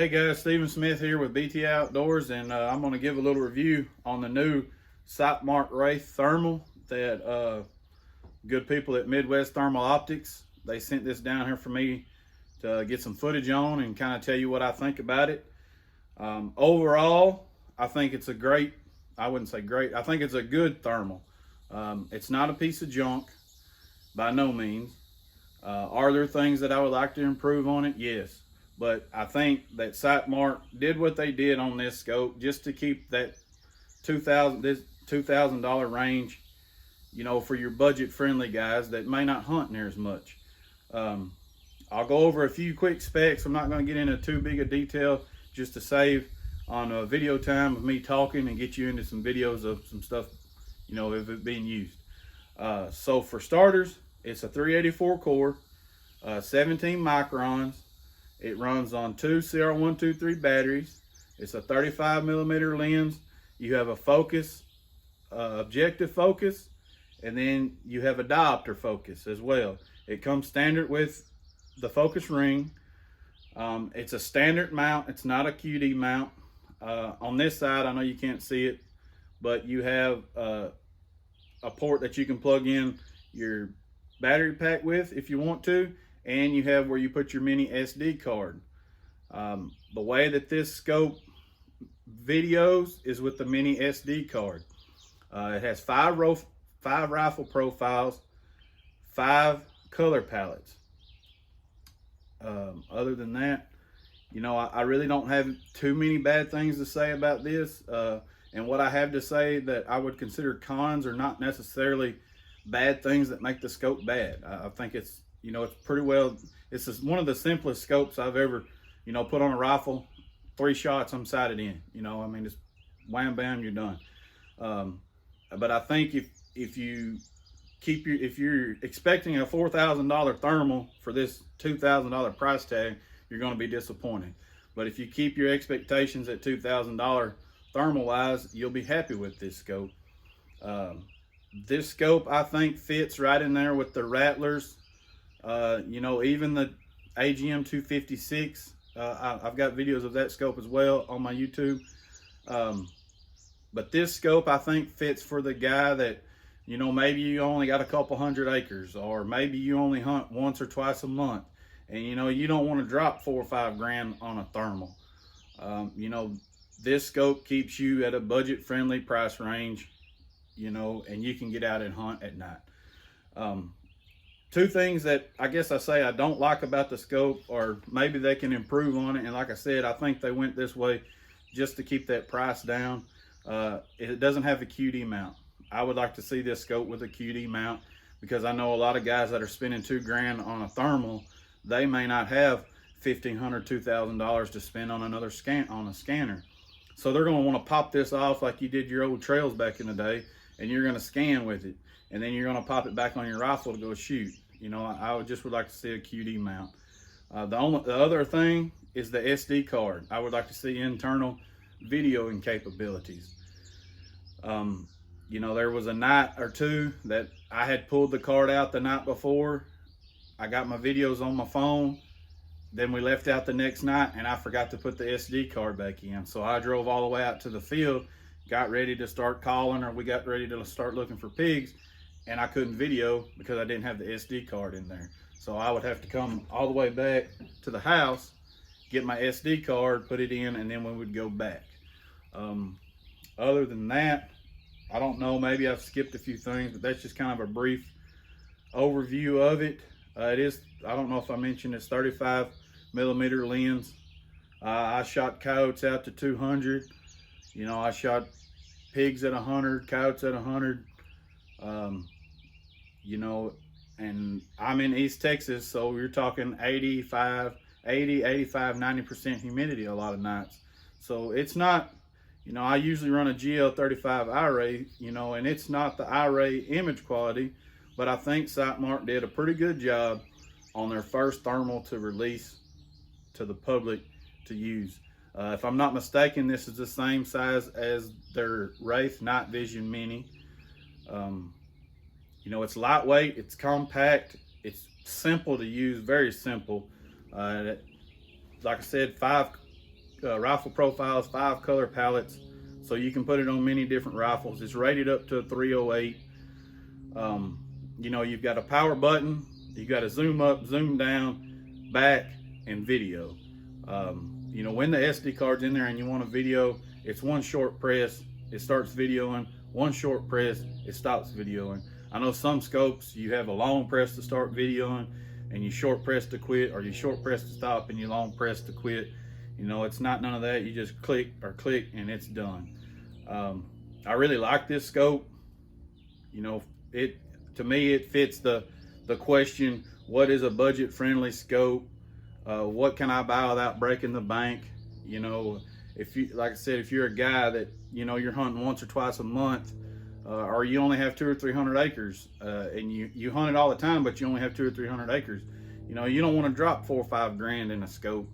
Hey guys, Stephen Smith here with BT Outdoors, and I'm going to give a little review on the new Sightmark Wraith Thermal that good people at Midwest Thermal Optics, they sent this down here for me to get some footage on and kind of tell you what I think about it. Overall, I think it's a great, I wouldn't say great, I think it's a good thermal. It's not a piece of junk, by no means. Are there things that I would like to improve on it? Yes. But I think that Sightmark did what they did on this scope just to keep that $2,000 range, you know, for your budget friendly guys that may not hunt near as much. I'll go over a few quick specs. I'm not going to get into too big a detail just to save on a video time of me talking and get you into some videos of some stuff, you know, of it being used. So for starters, it's a 384 core, 17 microns. It runs on two CR123 batteries. It's a 35 millimeter lens. You have a focus, objective focus, and then you have a diopter focus as well. It comes standard with the focus ring. It's a standard mount. It's not a QD mount. On this side, I know you can't see it, but you have a port that you can plug in your battery pack with if you want to, and you have where you put your mini SD card. The way that this scope videos is with the mini SD card. It has five rifle profiles, 5 color palettes. Other than that, you know, I really don't have too many bad things to say about this. And what I have to say that I would consider cons are not necessarily bad things that make the scope bad. I think it's, you know, it's pretty well, it's just one of the simplest scopes I've ever, you know, put on a rifle. 3 shots, I'm sighted in, you know, I mean, just wham, bam, you're done. But I think if you're expecting a $4,000 thermal for this $2,000 price tag, you're going to be disappointed. But if you keep your expectations at $2,000 thermal wise, you'll be happy with this scope. This scope, I think, fits right in there with the Rattlers. You know, even the AGM 256, I've got videos of that scope as well on my YouTube. But this scope, I think, fits for the guy that, you know, maybe you only got a couple hundred acres, or maybe you only hunt once or twice a month, and, you know, you don't want to drop $4 or $5 grand on a thermal. You know, this scope keeps you at a budget-friendly price range, you know, and you can get out and hunt at night. 2 things that I guess I say I don't like about the scope, or maybe they can improve on it, and like I said, I think they went this way just to keep that price down. It doesn't have a QD mount. I would like to see this scope with a QD mount, because I know a lot of guys that are spending $2 grand on a thermal, they may not have $1,500, $2,000 to spend on another scanner. So they're going to want to pop this off like you did your old trails back in the day, and you're going to scan with it, and then you're going to pop it back on your rifle to go shoot. You know, I would like to see a QD mount. The other thing is the SD card. I would like to see internal videoing capabilities. You know, there was a night or two that I had pulled the card out the night before. I got my videos on my phone. Then we left out the next night, and I forgot to put the SD card back in. So I drove all the way out to the field, got ready to start calling, or we got ready to start looking for pigs, and I couldn't video because I didn't have the SD card in there. So I would have to come all the way back to the house, get my SD card, put it in, and then we would go back. Other than that, I don't know, maybe I've skipped a few things, but that's just kind of a brief overview of it. It is, I don't know if I mentioned, it's 35 millimeter lens. I shot coyotes out to 200. You know, I shot pigs at 100, coyotes at 100. You know, and I'm in East Texas, so you're talking 85, 90% humidity a lot of nights. So it's not, you know, I usually run a GL35 iRay, you know, and it's not the iRay image quality, but I think Sightmark did a pretty good job on their first thermal to release to the public to use. If I'm not mistaken, this is the same size as their Wraith Night Vision Mini. You know, it's lightweight, it's compact, it's simple to use, very simple. Like I said, rifle profiles, 5 color palettes, so you can put it on many different rifles. It's rated up to a 308. You know, you've got a power button, you got a zoom up, zoom down, back, and video. You know, when the SD card's in there and you want a video, it's one short press, it starts videoing. One short press, it stops videoing. I know some scopes, you have a long press to start videoing, and you short press to quit, or you short press to stop and you long press to quit. You know, it's not none of that. You just click and it's done. I really like this scope. You know, to me it fits the question, what is a budget friendly scope? What can I buy without breaking the bank? You know, if you, like I said, if you're a guy that, you know, you're hunting once or twice a month, or you only have 200 or 300 acres, and you hunt it all the time, but you only have 200 or 300 acres, you know, you don't want to drop 4 or 5 grand in a scope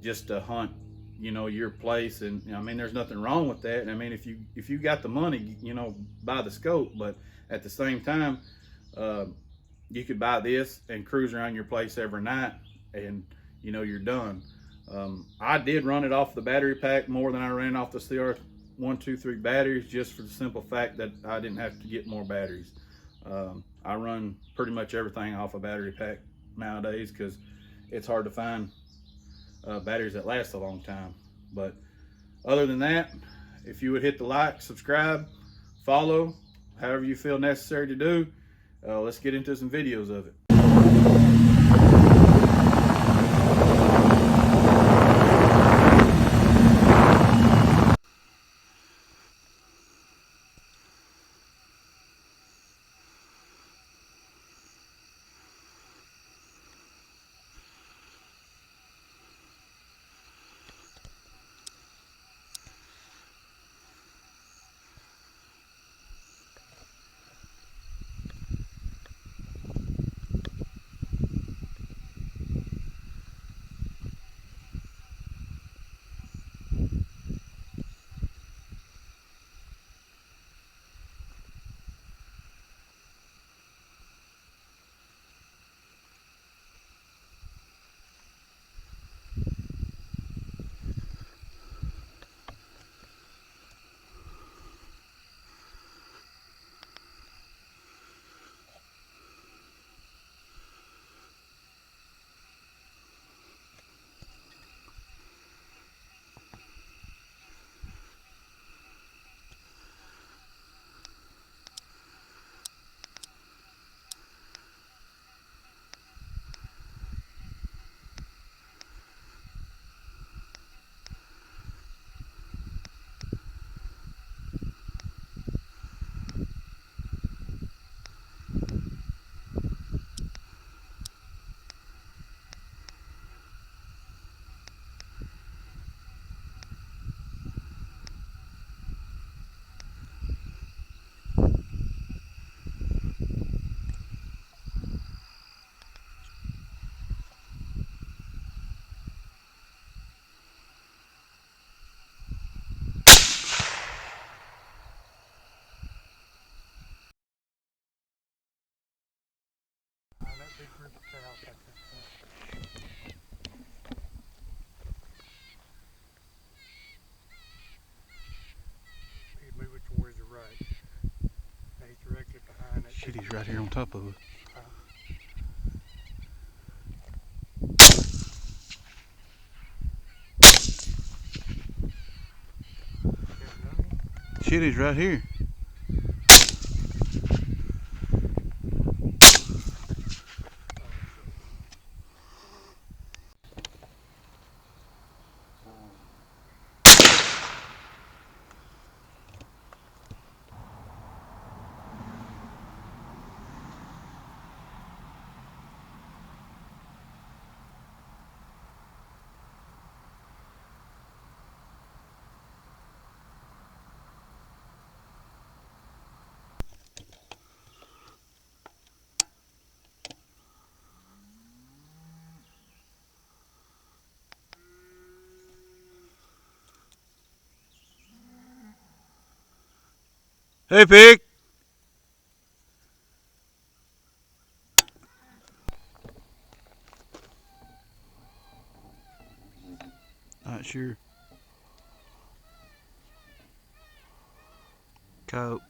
just to hunt, you know, your place. And I mean, there's nothing wrong with that. I mean, if you got the money, you know, buy the scope, but at the same time, you could buy this and cruise around your place every night, and you know, you're done. I did run it off the battery pack more than I ran off the CR123 batteries, just for the simple fact that I didn't have to get more batteries. I run pretty much everything off a battery pack nowadays because it's hard to find batteries that last a long time. But other than that, if you would hit the like, subscribe, follow, however you feel necessary to do, let's get into some videos of it. Big group of cows back there. You move it towards the right. Now he's directly behind that. Shit, he's right here on top of it. Shit, he's right here. Hey, pig. Not sure. coat.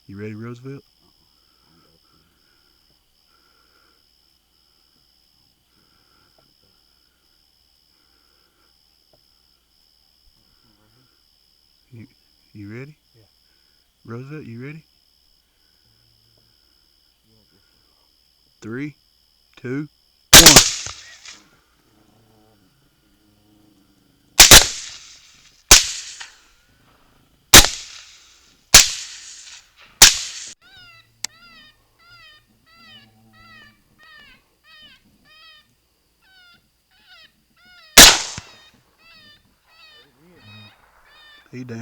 You ready, Roosevelt? You ready? Yeah. Roosevelt, you ready? 3, 2, 1. He down.